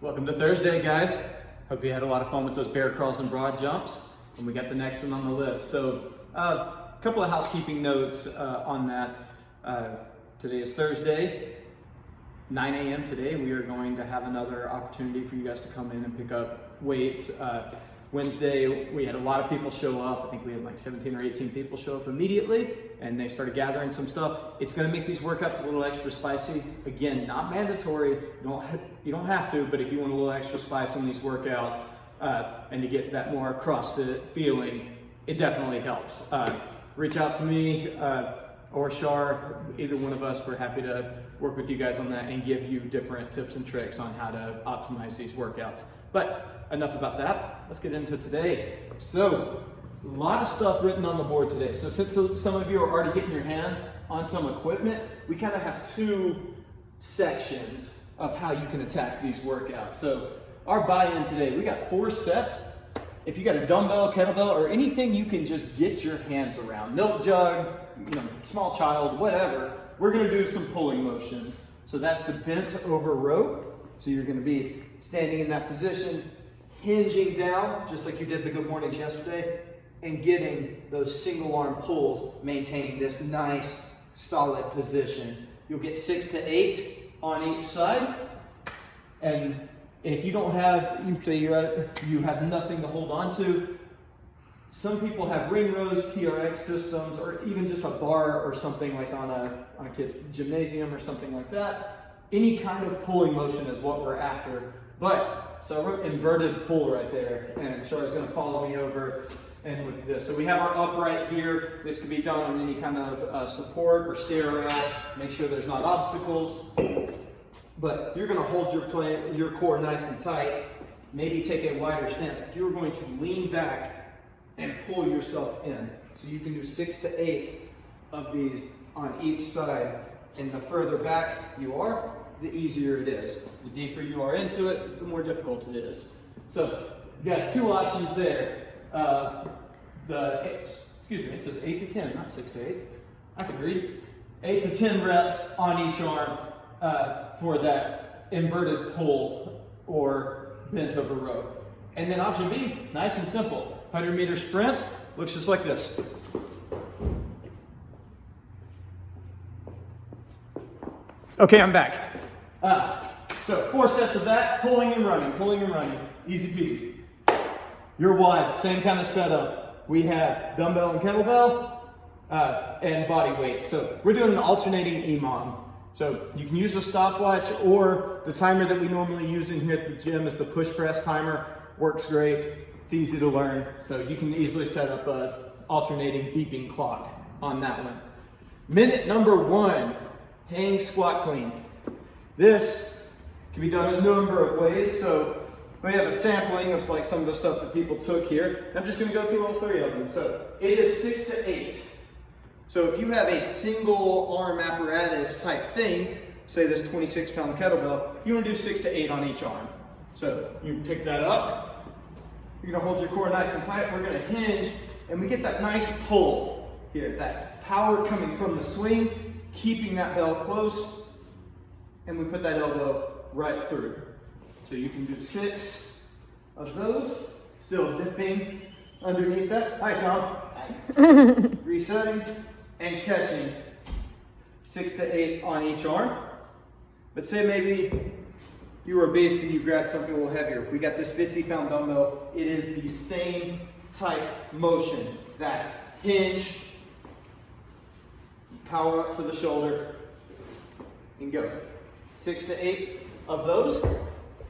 Welcome to Thursday, guys. Hope you had a lot of fun with those bear crawls and broad jumps. And we got the next one on the list. So a couple of housekeeping notes on that. Today is Thursday, 9 a.m. today. We are going to have another opportunity for you guys to come in and pick up weights. Wednesday, we had a lot of people show up. I think we had like 17 or 18 people show up immediately, and they started gathering some stuff. It's gonna make these workouts a little extra spicy. Again, not mandatory, you don't have to, but if you want a little extra spice on these workouts and to get that more CrossFit feeling, it definitely helps. Reach out to me or Shar, either one of us. We're happy to work with you guys on that and give you different tips and tricks on how to optimize these workouts. But enough about that. Let's get into today. So, a lot of stuff written on the board today. So since some of you are already getting your hands on some equipment, we kind of have two sections of how you can attack these workouts. So our buy-in today, we got 4 sets. If you got a dumbbell, kettlebell, or anything you can just get your hands around, milk jug, small child, whatever, we're gonna do some pulling motions. So that's the bent over row. So you're gonna be standing in that position, hinging down, just like you did the good mornings yesterday, and getting those single arm pulls, maintaining this nice, solid position. You'll get 6 to 8 on each side. And if you don't have, you say you have nothing to hold on to, some people have ring rows, TRX systems, or even just a bar or something like on a kid's gymnasium or something like that. Any kind of pulling motion is what we're after. So I wrote inverted pull right there, and Char's gonna follow me over and look at this. So we have our upright here. This could be done on any kind of support or stair rail. Make sure there's not obstacles. But you're gonna hold your core nice and tight, maybe take a wider stance, but you're going to lean back and pull yourself in. So you can do 6 to 8 of these on each side. And the further back you are, the easier it is. The deeper you are into it, the more difficult it is. So you got 2 options there. It says 8 to 10, not 6 to 8. I can read. 8 to 10 reps on each arm for that inverted pull or bent over row. And then option B, nice and simple. 100-meter sprint, looks just like this. Okay, I'm back. So 4 sets of that, pulling and running, easy peasy. Your WOD, same kind of setup. We have dumbbell and kettlebell and body weight. So we're doing an alternating EMOM. So you can use a stopwatch, or the timer that we normally use in here at the gym is the push press timer. Works great, it's easy to learn. So you can easily set up a alternating beeping clock on that one. Minute number 1, hang squat clean. This can be done a number of ways. So we have a sampling of like some of the stuff that people took here. I'm just gonna go through all 3 of them. So it is 6 to 8. So if you have a single arm apparatus type thing, say this 26-pound kettlebell, you wanna do 6 to 8 on each arm. So you pick that up, you're gonna hold your core nice and tight, we're gonna hinge, and we get that nice pull here, that power coming from the swing, keeping that bell close, and we put that elbow right through. So you can do 6 of those, still dipping underneath that. Hi, Tom. Hi. Resetting and catching 6 to 8 on each arm. But say maybe you were a beast and you grabbed something a little heavier. We got this 50-pound dumbbell. It is the same type motion, that hinge, power up to the shoulder, and go. 6 to 8 of those.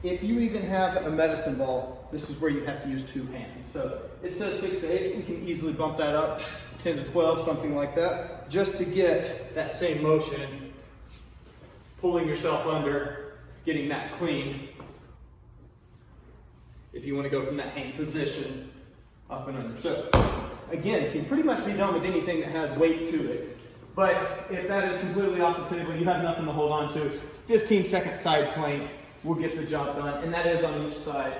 If you even have a medicine ball, this is where you have to use 2 hands. So it says 6 to 8, we can easily bump that up, 10 to 12, something like that, just to get that same motion, pulling yourself under, getting that clean. If you want to go from that hang position up and under. So again, it can pretty much be done with anything that has weight to it. But if that is completely off the table, you have nothing to hold on to, 15-second side plank will get the job done, and that is on each side.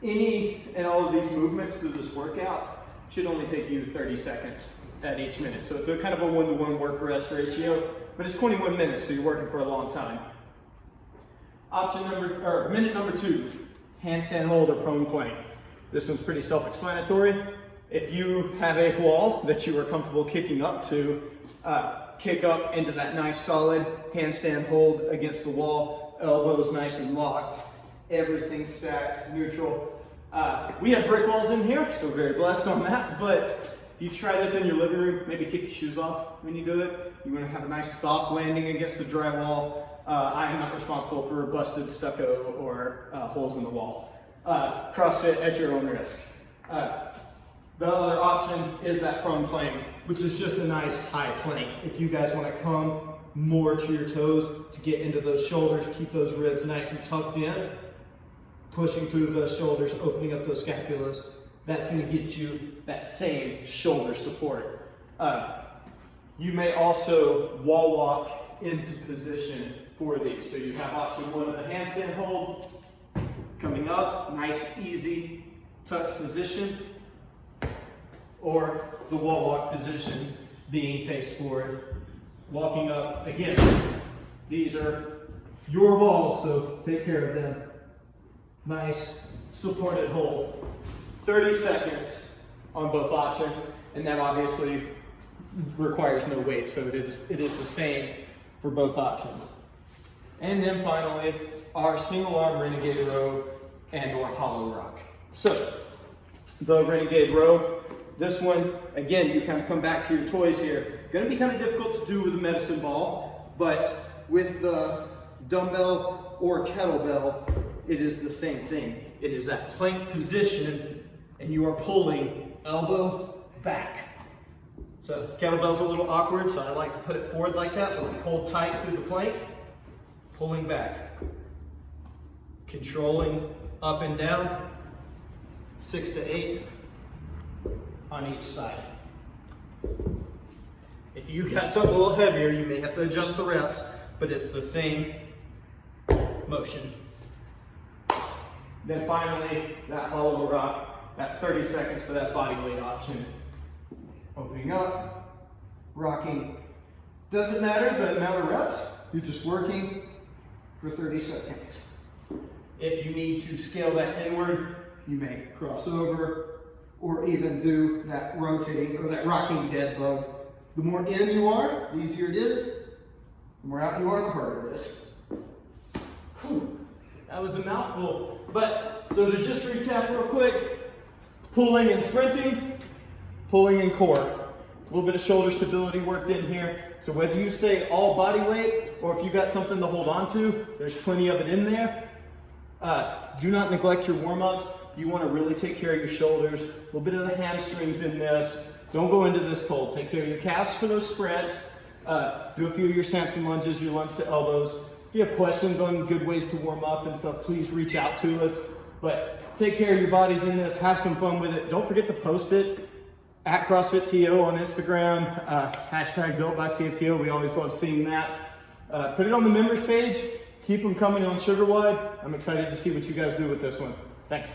Any and all of these movements through this workout should only take you 30 seconds at each minute. So it's a kind of a 1-to-1 work-rest ratio, but it's 21 minutes, so you're working for a long time. Minute number 2, handstand hold or prone plank. This one's pretty self-explanatory. If you have a wall that you are comfortable kicking up to, kick up into that nice solid handstand hold against the wall, elbows nice and locked, everything stacked, neutral. We have brick walls in here, so we're very blessed on that, but if you try this in your living room, maybe kick your shoes off when you do it. You want to have a nice soft landing against the drywall. I am not responsible for busted stucco or holes in the wall. CrossFit at your own risk. The other option is that prone plank, which is just a nice high plank. If you guys want to come more to your toes to get into those shoulders, keep those ribs nice and tucked in, pushing through those shoulders, opening up those scapulas, that's going to get you that same shoulder support. You may also wall walk into position for these. So you have option 1 of the handstand hold, coming up, nice, easy, tucked position, or the wall walk position, being face forward, walking up. Again, these are your walls, so take care of them. Nice, supported hold. 30 seconds on both options, and that obviously requires no weight, so it is the same for both options. And then finally, our single arm Renegade Row and or hollow rock. So, the Renegade Row, this one, again, you kind of come back to your toys here. Gonna be kind of difficult to do with a medicine ball, but with the dumbbell or kettlebell, it is the same thing. It is that plank position, and you are pulling elbow back. So kettlebell's a little awkward, so I like to put it forward like that, but we hold tight through the plank, pulling back. Controlling up and down, 6 to 8 on each side. If you got something a little heavier, you may have to adjust the reps, but it's the same motion. Then finally, that hollow rock, that 30 seconds for that body weight option. Opening up, rocking. Doesn't matter the amount of reps, you're just working for 30 seconds. If you need to scale that inward, you may cross over or even do that rotating or that rocking dead bug. The more in you are, the easier it is. The more out you are, the harder it is. Whew. That was a mouthful. But, so to just recap real quick, pulling and sprinting, pulling and core. A little bit of shoulder stability worked in here. So whether you stay all body weight or if you got something to hold on to, there's plenty of it in there. Do not neglect your warm-ups. You want to really take care of your shoulders. A little bit of the hamstrings in this. Don't go into this cold. Take care of your calves for those sprints. Do a few of your Samson lunges, your lunge to elbows. If you have questions on good ways to warm up and stuff, please reach out to us. But take care of your bodies in this. Have some fun with it. Don't forget to post it at CrossFitTO on Instagram. Hashtag built by CFTO. We always love seeing that. Put it on the members page. Keep them coming on SugarWOD. I'm excited to see what you guys do with this one. Thanks.